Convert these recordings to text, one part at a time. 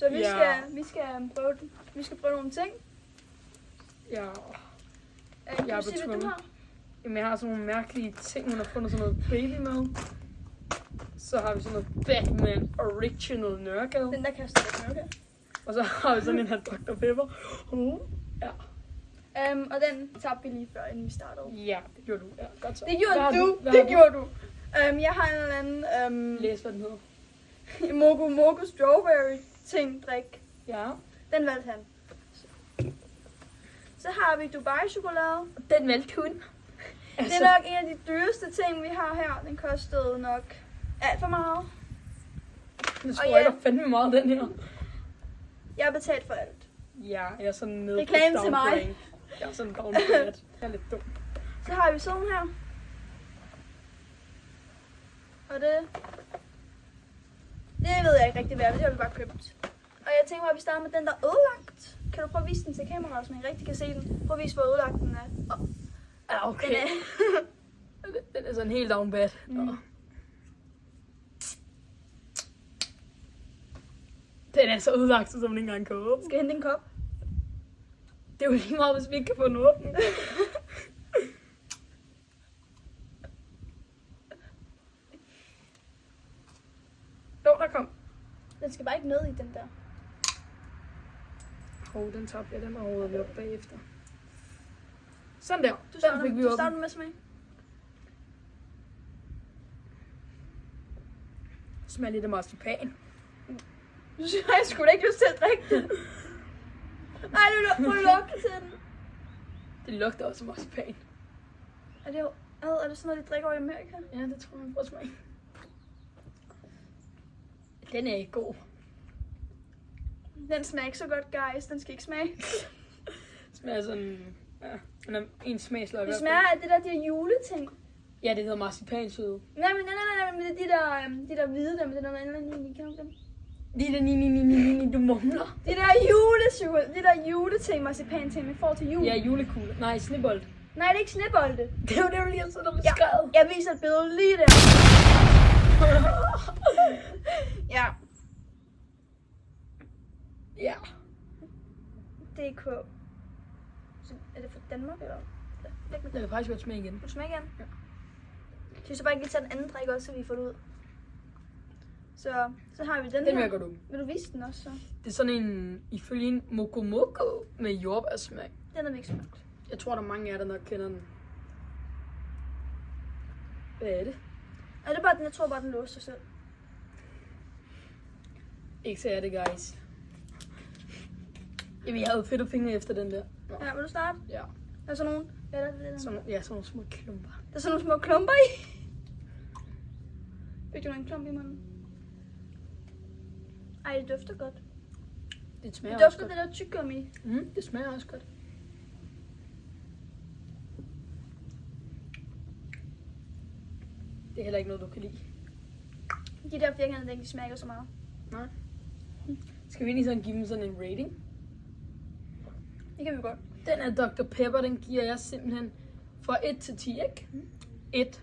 Så vi skal prøve nogle ting. Ja. Kan du sige, hvad du har? Jamen, jeg har sådan nogle mærkelige ting. Hun har fundet sådan noget babymad. Så har vi sådan noget Batman Original Nørregade. Den der kaster jeg ikke. Og så har vi sådan en her Dr. Pepper. Ja. Og den tabte vi lige før, inden vi startede. Ja, det gjorde du. Ja, godt så. Det gjorde du. Jeg har en eller anden... Læs, hvad den hedder. Mogu Strawberry drik. Ja. Den valgte han. Så har vi Dubai chokolade. Den valgte hun. Det er nok en af de dyreste ting, vi har her. Den kostede nok alt for meget. Det tror jeg fandme meget, den her. Jeg har betalt for alt. Ja, jeg er sådan nede reklame til mig. Jeg er sådan downgrade. Jeg er lidt dum. Så har vi sådan her. Og det ved jeg ikke rigtig hvad, det har vi bare købt. Og jeg tænker mig, at vi starter med den, der er ødelagt. Kan du prøve at vise den til kameraet, så man rigtig kan se den? Prøv at vise, hvor ødelagt den er. Ja, okay. Den er sådan helt down bad. Den er så ødelagt, som den ikke engang kan åbne. Skal jeg hente en kop? Det er jo lige meget, hvis vi ikke kan få den åbne. Der kom. Den skal bare ikke ned i den der. Den tabte jeg, den råder vi op bagefter. Sådan der. Du starter med at smage. Smager lidt af marcipan. Du siger, jeg skulle da ikke lyst til at drikke den. Nej, du lugter til den. Det lugter også af marcipan. Er det sådan noget, de drikker over i Amerika? Ja, det tror jeg. Prøv at smage. Den er ikke god. Den smager ikke så godt, guys. Den skal ikke smage. Det smager sådan... Ja, den er en smagsløg. Det smager af det der, de her juleting. Ja, det hedder marcipansøde. Nej, men det er de der hvide der, men det er noget andet, kan du dem? De der du mumler. De der juleting, marcipan-ting, vi får til jul. Ja, julekugler. Nej, snebold. Nej, det er ikke snebolde. Det er jo det, du lige har siddet og beskrevet. Jeg viser et billede lige der. Ja. Ja. DK. Så er det fra Danmark, eller? Jeg vil faktisk godt smage igen. Vil du smage igen? Ja. Så jeg så bare ikke lige tage den anden drik også, så vi får det ud. Så har vi den her. Den vil jeg godt ud. Vil du vise den også så? Det er sådan en, ifølge en mokomoko med jordbærsmag. Den har vi ikke smagt. Jeg tror, der er mange af jer, der nok kender den. Hvad er det? Er det bare den? Jeg tror bare, den låser sig selv. Ikke så er det, guys. Jamen, jeg havde fedt fingre efter den der. Nå. Ja, vil du starte? Ja. Er der sådan nogle? Ja, der er det der. Sådan nogle små klumper. Der er sådan nogle små klumper i. Fik du en klump i munden? Ej, det dufter godt. Det smager Det også dufter godt. det der tyggegummi. Det smager også godt. Det er heller ikke noget, du kan lide. De der firkantede, de smager ikke så meget. Nej. Skal vi lige sådan give dem sådan en rating? Det kan vi godt. Den her Dr. Pepper, den giver jeg simpelthen fra 1 til 10, ikke? 1.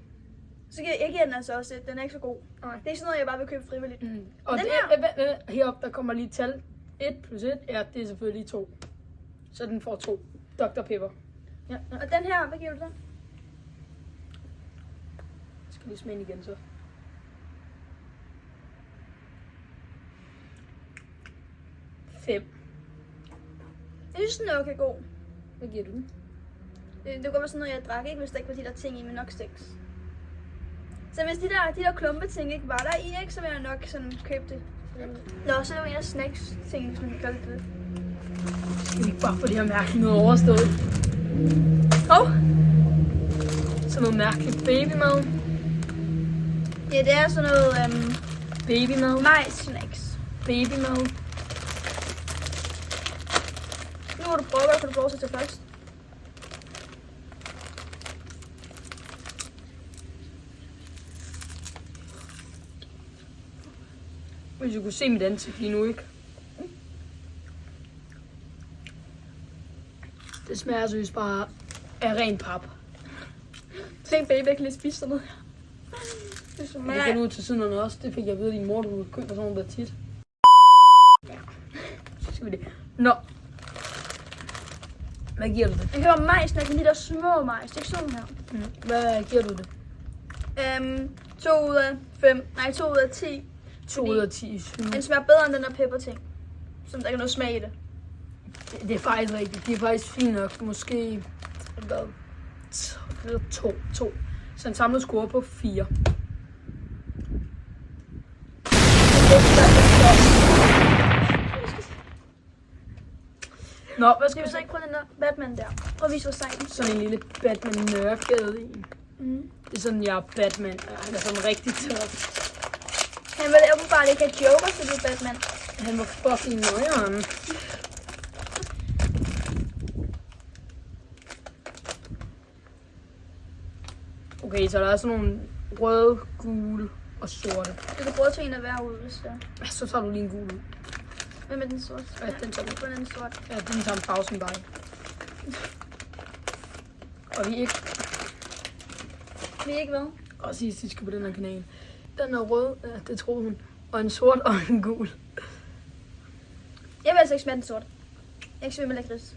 Så jeg giver den altså også et. Den er ikke så god. Nej. Det er ikke sådan noget, jeg bare vil købe frivilligt. Og den det, heroppe, der kommer lige tal. 1 plus 1, ja, det er selvfølgelig 2. Så den får 2. Dr. Pepper. Ja. Og den her, hvad giver du den? Jeg skal lige smage den igen så. Fem. Jeg synes, den er okay god. Hvad giver du den? Det kunne godt være sådan noget, jeg drak, ikke hvis der ikke var de der ting i, men nok sticks. Så hvis de der klumpe ting ikke var der i, ikke, så ville jeg nok sådan købe det. Nå, så er det jo en af snacks ting, hvis man kan kalde det. Skal vi ikke bare få det her mærkelige noget overstået? Sådan noget mærkeligt babymad. Ja, det er sådan noget Babymad. majs-snacks. Babymad. Nu må du prøve, hvad kan du få lov til først? Hvis du kunne se mit ansigt lige nu, ikke? Det smager seriøst bare af ren pap. Tænk, baby, jeg kan lige spise sådan noget. Det kan du ud til siden også. Det fik jeg at vide, at din mor, du køber sådan noget der tit. Ja. skal vi det. Nå. Hvad giver du det? Jeg køber majs, men de der små majs. Det er ikke sådan her. Hvad giver du det? 2 ud af 5. Nej, 2 ud af 10. 2 ud af 10. Den smager bedre end den der pepper-ting. Som der ikke er noget smag i det. Det er faktisk rigtigt. Det er faktisk fint nok. Måske... Hvad? 2. Så en samlet score på 4. Nå, hvad Skal vi så ikke prøve den der Batman der? Prøv at vise, hvor sej den. Sådan en lille Batman-nørgade i. Mm. Det er sådan, jeg er Batman. Han er sådan rigtig tør. Han vil åbenbart ikke have Joker, så det er Batman. Han var fucking nøjeren. Okay, så der er sådan nogle røde, gule og sorte. Du kan bruge til en af hver ud, hvis det er. Så tager du lige en gul ud. Hvem er den sorte? Ja, den tager du. Hvordan er den sorte? Ja, den tager en farve som dig. Og vi er ikke... Vi er ikke hvad? Og sidst på den her kanal. Den er rød, ja, det troede hun. Og en sort og en gul. Jeg vil altså ikke smage den sorte. Jeg er ikke svømme med lakrids.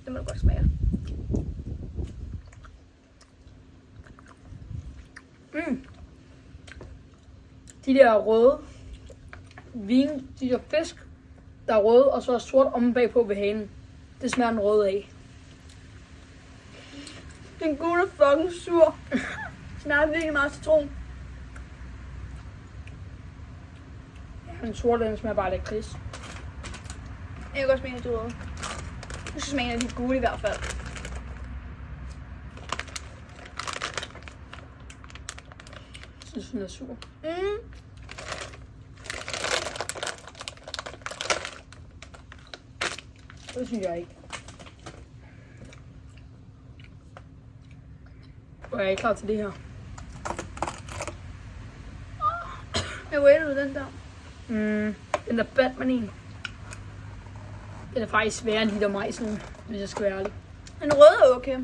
Det må du godt smage. De der røde vin, de der fisk, der er røde, og så er sort omme bagpå ved hanen. Det smager den røde af. Den gule er fucking sur. Smager virkelig meget citron. Den sorte, den smager bare lidt kris. Jeg kan godt smage de røde. Jeg synes, smage af de gule i hvert fald. Jeg synes, den er sur. Det synes jeg ikke. Og jeg er klar til det her. Jeg rater du den der. Den der Batman en. Den er faktisk sværere end de der majs nu, hvis jeg skal være ærlig. Den røde er okay.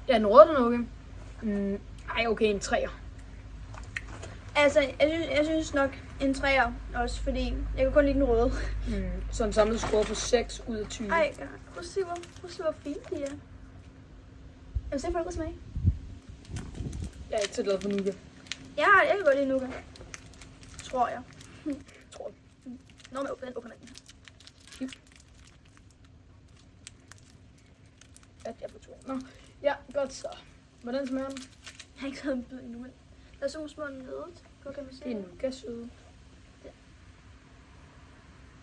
Ja, den røde den er okay. Ej, okay, en 3'er. Altså, jeg synes nok en 3'er også, fordi jeg kan kun lide den røde. Så en samlet score på 6 ud af 20. Ej, prøv at se, hvor fint de er. Jeg vil se, folk smage. Jeg er ikke så glad for nougat. Jeg kan godt lide nougat. Tror jeg. Tror jeg. Nå, men den åbner den. At jeg er på tur. Nå, ja, godt så. Hvordan smager den? Jeg har ikke taget en bid endnu, men der er sådan nogle små nødet. Hvor kan man se Det er nougat-søde.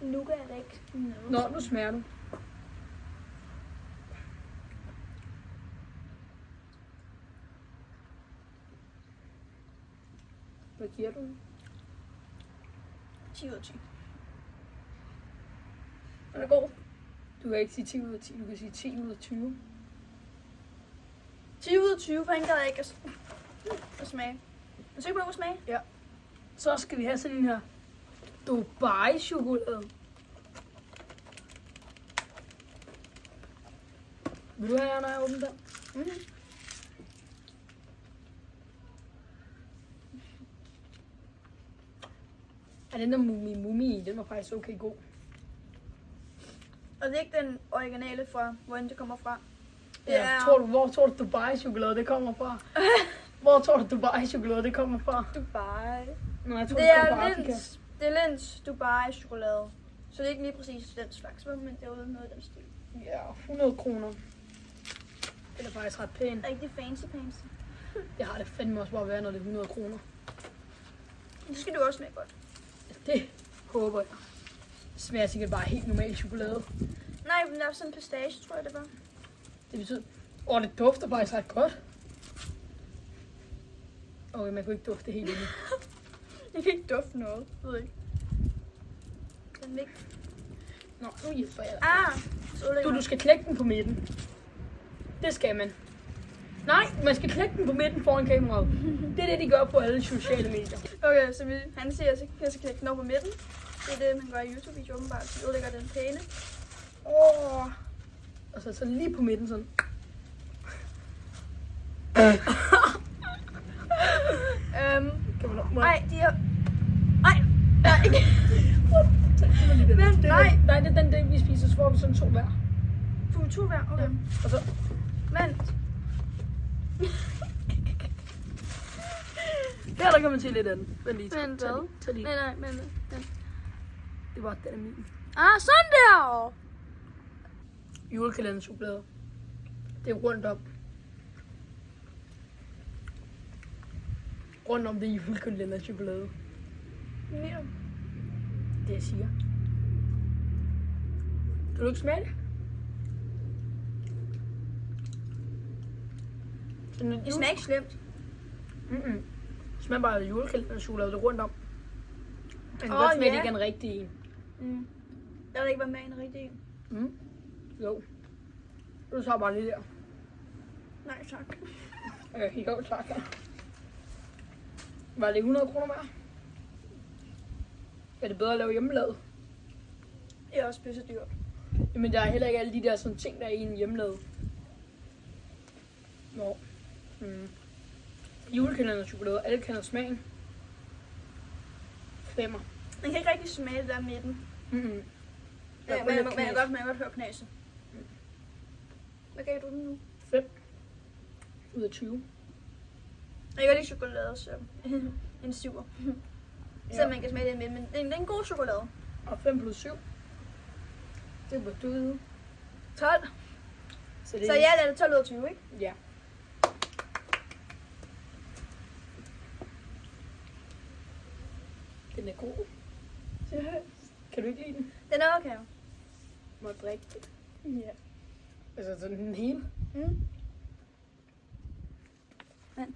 Nougat er ikke nødet. Nå, nu smager du. Hvad giver du? 10 ud af 10. Den er god. Du kan ikke sige 10 ud af 10, du kan sige 10 ud af 20. 10 ud af 20, for han gad ikke at smage. Er du sikker på, at smage? Ja. Så skal vi have sådan en her Dubai-chokolade. Vil du have, når jeg åbner den? Ja, den der Mumi, den var faktisk okay god. Og det er ikke den originale fra, hvor det kommer fra. Det Ja, er hvor tror du Dubai-chokolade det kommer fra? Hvor tror du Dubai-chokolade det kommer fra? Dubai. Nå, jeg tror, Det kommer fra er Afrika. Det er Linds Dubai chokolade. Så det er ikke lige præcis den slags, men det er uden noget i den stil. Ja, 100 kroner. Det er faktisk ret pænt. Rigtig fancy. Det har det fandme også bare været, når det er 100 kroner. Det skal du også smage godt. Det håber jeg. Det smager sikkert bare helt normal chokolade. Nej, men der er sådan en pistache, tror jeg det var. Det betyder... det dufter faktisk ret godt. Okay, man kunne ikke dufte helt endnu. Jeg kan ikke dufte noget, ved ikke. Den er ikke... Nå, nu hjælper jeg dig. Så Du skal knække den på midten. Det skal man. Nej, man skal knække den på midten foran kameraet. Det er det, de gør på alle sociale medier. Okay, så han siger, at jeg skal knække den over på midten. Det er det, man gør i YouTube-video åbenbart. Så ødelægger den pæne. Og så lige på midten sådan. Nej, de er... Nej, mig lige den. Men, nej. Nej, det er den, vi spiser, så får vi sådan 2 hver. Får vi 2 hver? Okay. Ja. Og så, Men, der kan man se lidt af den. Vent lige, Men hvad? tag lige. nej, men. Det var den er min. Sådan der! Julekalender chokolade. Det er rundt om. Rundt om det julekalender chokolade. Mere. Det jeg siger. Kan du ikke smage det? Sådan lidt Det smager ikke slemt. Det smager bare af julekalender chokolade, det er rundt om. Man kan Åh, godt smage, ja. det ikke er en rigtig en. Jeg ved ikke, hvad med en rigtig en. Jo. Du tager bare lige der. Nej, tak. Jo, tak. Var det 100 kroner mere? Er det bedre at lave hjemmelavet? Det er også pisse dyrt. Jamen, der er heller ikke alle de der sådan ting, der er i en hjemmelavet. Nå. Julekalender chokolade, alle kender smagen. 5'er. Man kan ikke rigtig smage det der med den. Der er Ja, kun lidt man knas. kan godt høre knase. Hvad gav du den nu? 5 ud af 20. Jeg kan godt lide chokolade, så en 7'er. Så man kan smage det med, men det er en god chokolade. Og 5 plus 7. Det var du vide. 12. Så, det Så ja, det er 12 ud af 20, ikke? Ja. Den er god. Kan du ikke lide den? Den er okay. Må jeg drikke det? Ja. Altså sådan den hele. Men